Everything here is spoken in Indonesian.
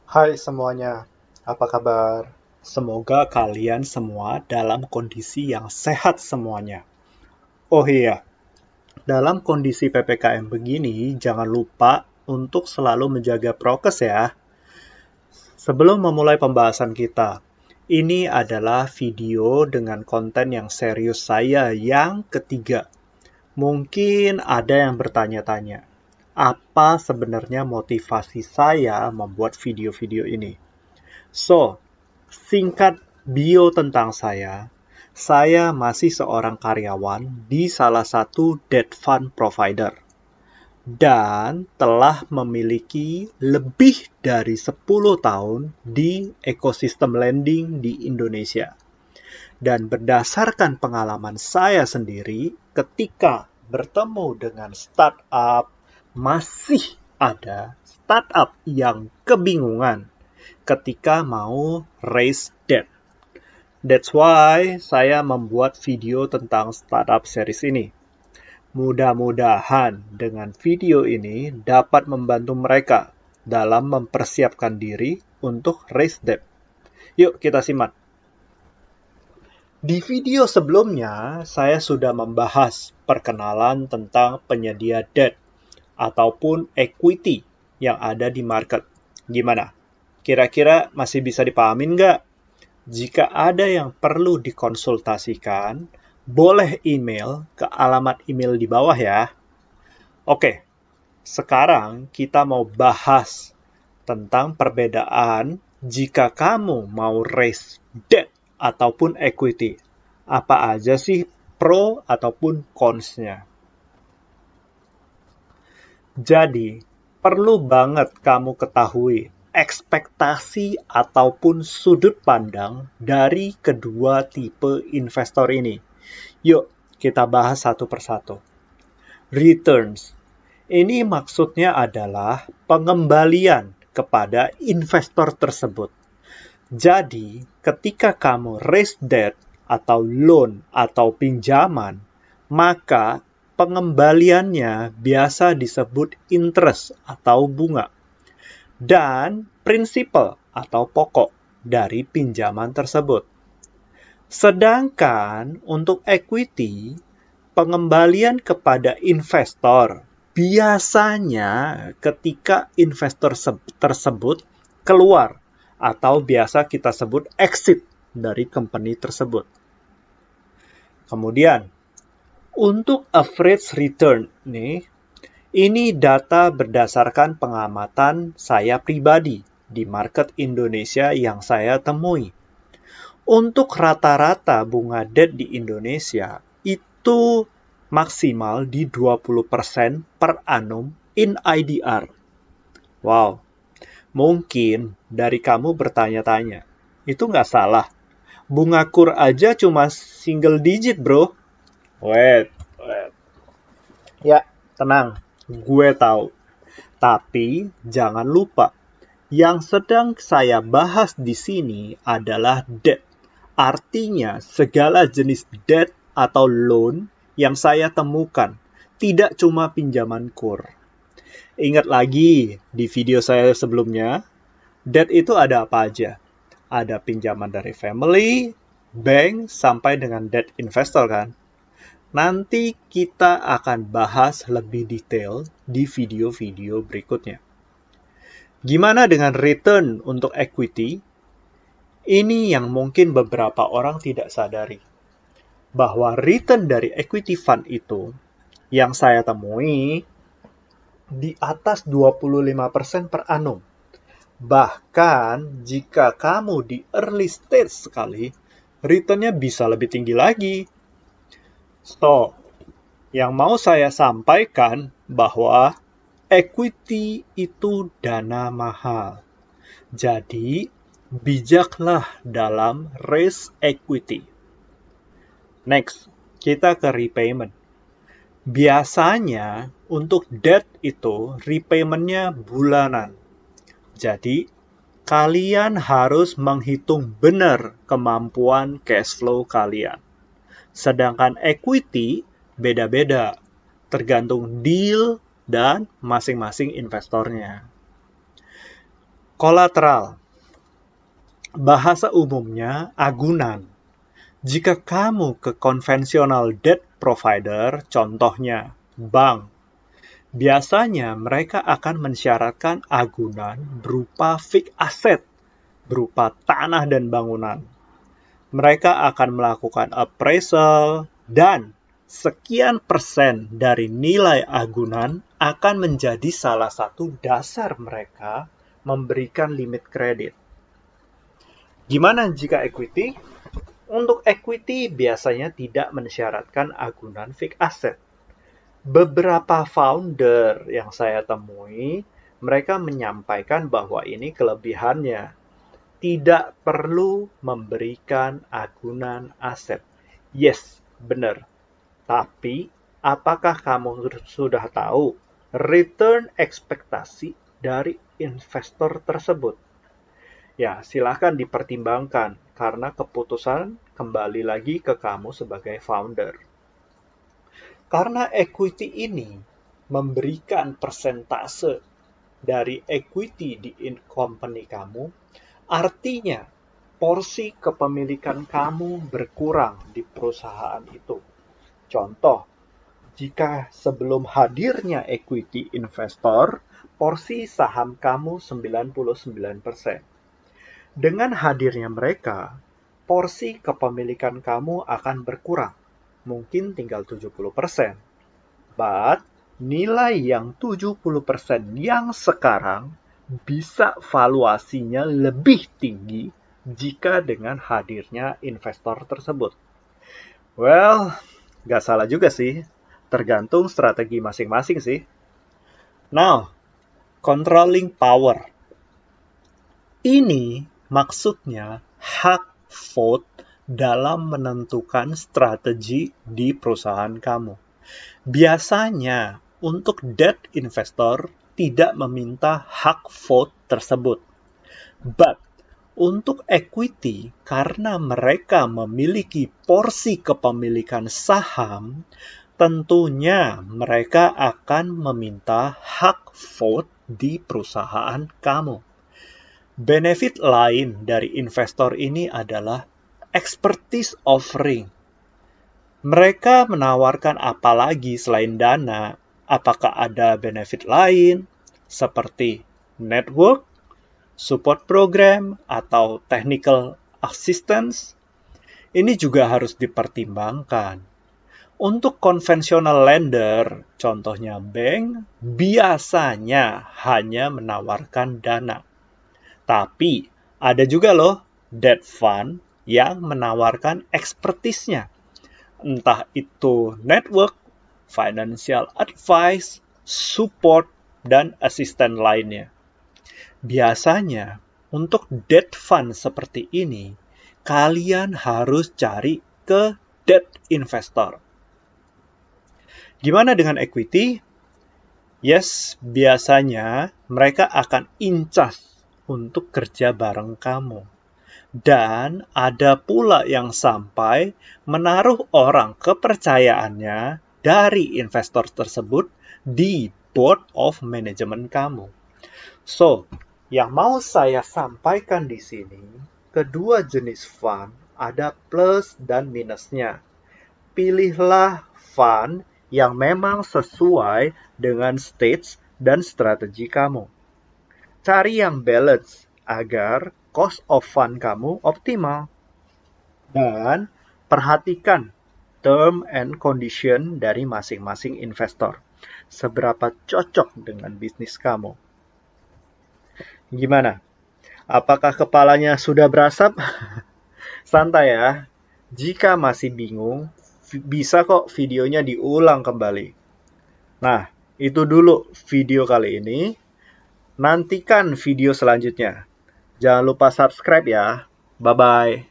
Hai semuanya, apa kabar? Semoga kalian semua dalam kondisi yang sehat semuanya. Oh iya, dalam kondisi PPKM begini, jangan lupa untuk selalu menjaga prokes ya. Sebelum memulai pembahasan kita, ini adalah video dengan konten yang serius saya yang ketiga. Mungkin ada yang bertanya-tanya, apa sebenarnya motivasi saya membuat video-video ini? So, singkat bio tentang saya masih seorang karyawan di salah satu debt fund provider dan telah memiliki lebih dari 10 tahun di ekosistem lending di Indonesia. Dan berdasarkan pengalaman saya sendiri, ketika bertemu dengan startup, masih ada startup yang kebingungan ketika mau raise debt. That's why saya membuat video tentang startup series ini. Mudah-mudahan dengan video ini dapat membantu mereka dalam mempersiapkan diri untuk raise debt. Yuk kita simak. Di video sebelumnya, saya sudah membahas perkenalan tentang penyedia debt ataupun equity yang ada di market. Gimana? Kira-kira masih bisa dipahamin nggak? Jika ada yang perlu dikonsultasikan, boleh email ke alamat email di bawah ya. Oke, sekarang kita mau bahas tentang perbedaan jika kamu mau raise debt ataupun equity. Apa aja sih pro ataupun cons-nya? Jadi, perlu banget kamu ketahui ekspektasi ataupun sudut pandang dari kedua tipe investor ini. Yuk, kita bahas satu persatu. Returns. Ini maksudnya adalah pengembalian kepada investor tersebut. Jadi, ketika kamu raise debt atau loan atau pinjaman, maka pengembaliannya biasa disebut interest atau bunga. Dan prinsipal atau pokok dari pinjaman tersebut. Sedangkan untuk equity, pengembalian kepada investor biasanya ketika investor tersebut keluar atau biasa kita sebut exit dari company tersebut. Kemudian, untuk average return nih, ini data berdasarkan pengamatan saya pribadi di market Indonesia yang saya temui. Untuk rata-rata bunga debt di Indonesia itu maksimal di 20% per annum in IDR. Wow, mungkin dari kamu bertanya-tanya, itu nggak salah. Bunga KUR aja cuma single digit, bro. Wait. Ya, tenang. Gue tahu. Tapi jangan lupa, yang sedang saya bahas di sini adalah debt. Artinya segala jenis debt atau loan yang saya temukan, tidak cuma pinjaman KUR. Ingat lagi di video saya sebelumnya, debt itu ada apa aja? Ada pinjaman dari family, bank, sampai dengan debt investor kan? Nanti kita akan bahas lebih detail di video-video berikutnya. Gimana dengan return untuk equity? Ini yang mungkin beberapa orang tidak sadari. Bahwa return dari equity fund itu yang saya temui di atas 25% per annum. Bahkan jika kamu di early stage sekali, return-nya bisa lebih tinggi lagi. So, yang mau saya sampaikan bahwa equity itu dana mahal. Jadi, bijaklah dalam raise equity. Next, kita ke repayment. Biasanya untuk debt itu repayment-nya bulanan. Jadi, kalian harus menghitung benar kemampuan cash flow kalian. Sedangkan equity beda-beda, tergantung deal dan masing-masing investornya. Kolateral. Bahasa umumnya agunan. Jika kamu ke konvensional debt provider, contohnya bank, biasanya mereka akan mensyaratkan agunan berupa fixed asset, berupa tanah dan bangunan. Mereka akan melakukan appraisal dan sekian persen dari nilai agunan akan menjadi salah satu dasar mereka memberikan limit kredit. Gimana jika equity? Untuk equity biasanya tidak mensyaratkan agunan fixed asset. Beberapa founder yang saya temui, mereka menyampaikan bahwa ini kelebihannya. Tidak perlu memberikan agunan aset. Yes, benar. Tapi, apakah kamu sudah tahu return ekspektasi dari investor tersebut? Ya, silakan dipertimbangkan karena keputusan kembali lagi ke kamu sebagai founder. Karena equity ini memberikan persentase dari equity di company kamu, artinya porsi kepemilikan kamu berkurang di perusahaan itu. Contoh, jika sebelum hadirnya equity investor, porsi saham kamu 99%. Dengan hadirnya mereka, porsi kepemilikan kamu akan berkurang. Mungkin tinggal 70%. But, nilai yang 70% yang sekarang bisa valuasinya lebih tinggi jika dengan hadirnya investor tersebut. Well, gak salah juga sih. Tergantung strategi masing-masing sih. Now, controlling power. Ini maksudnya hak vote dalam menentukan strategi di perusahaan kamu. Biasanya, untuk debt investor tidak meminta hak vote tersebut. But, untuk equity, karena mereka memiliki porsi kepemilikan saham, tentunya mereka akan meminta hak vote di perusahaan kamu. Benefit lain dari investor ini adalah expertise offering. Mereka menawarkan apa lagi selain dana? Apakah ada benefit lain seperti network, support program, atau technical assistance? Ini juga harus dipertimbangkan. Untuk konvensional lender, contohnya bank, biasanya hanya menawarkan dana. Tapi ada juga loh debt fund yang menawarkan ekspertisnya. Entah itu network, financial advice, support, dan asisten lainnya. Biasanya untuk debt fund seperti ini, kalian harus cari ke debt investor. Gimana dengan equity? Yes, biasanya mereka akan incas untuk kerja bareng kamu. Dan ada pula yang sampai menaruh orang kepercayaannya dari investor tersebut di board of management kamu. So, yang mau saya sampaikan di sini, kedua jenis fund ada plus dan minusnya. Pilihlah fund yang memang sesuai dengan stage dan strategi kamu. Cari yang balance agar cost of fund kamu optimal. Dan perhatikan term and condition dari masing-masing investor. Seberapa cocok dengan bisnis kamu. Gimana? Apakah kepalanya sudah berasap? Santai ya. Jika masih bingung, bisa kok videonya diulang kembali. Nah, itu dulu video kali ini. Nantikan video selanjutnya. Jangan lupa subscribe ya. Bye-bye.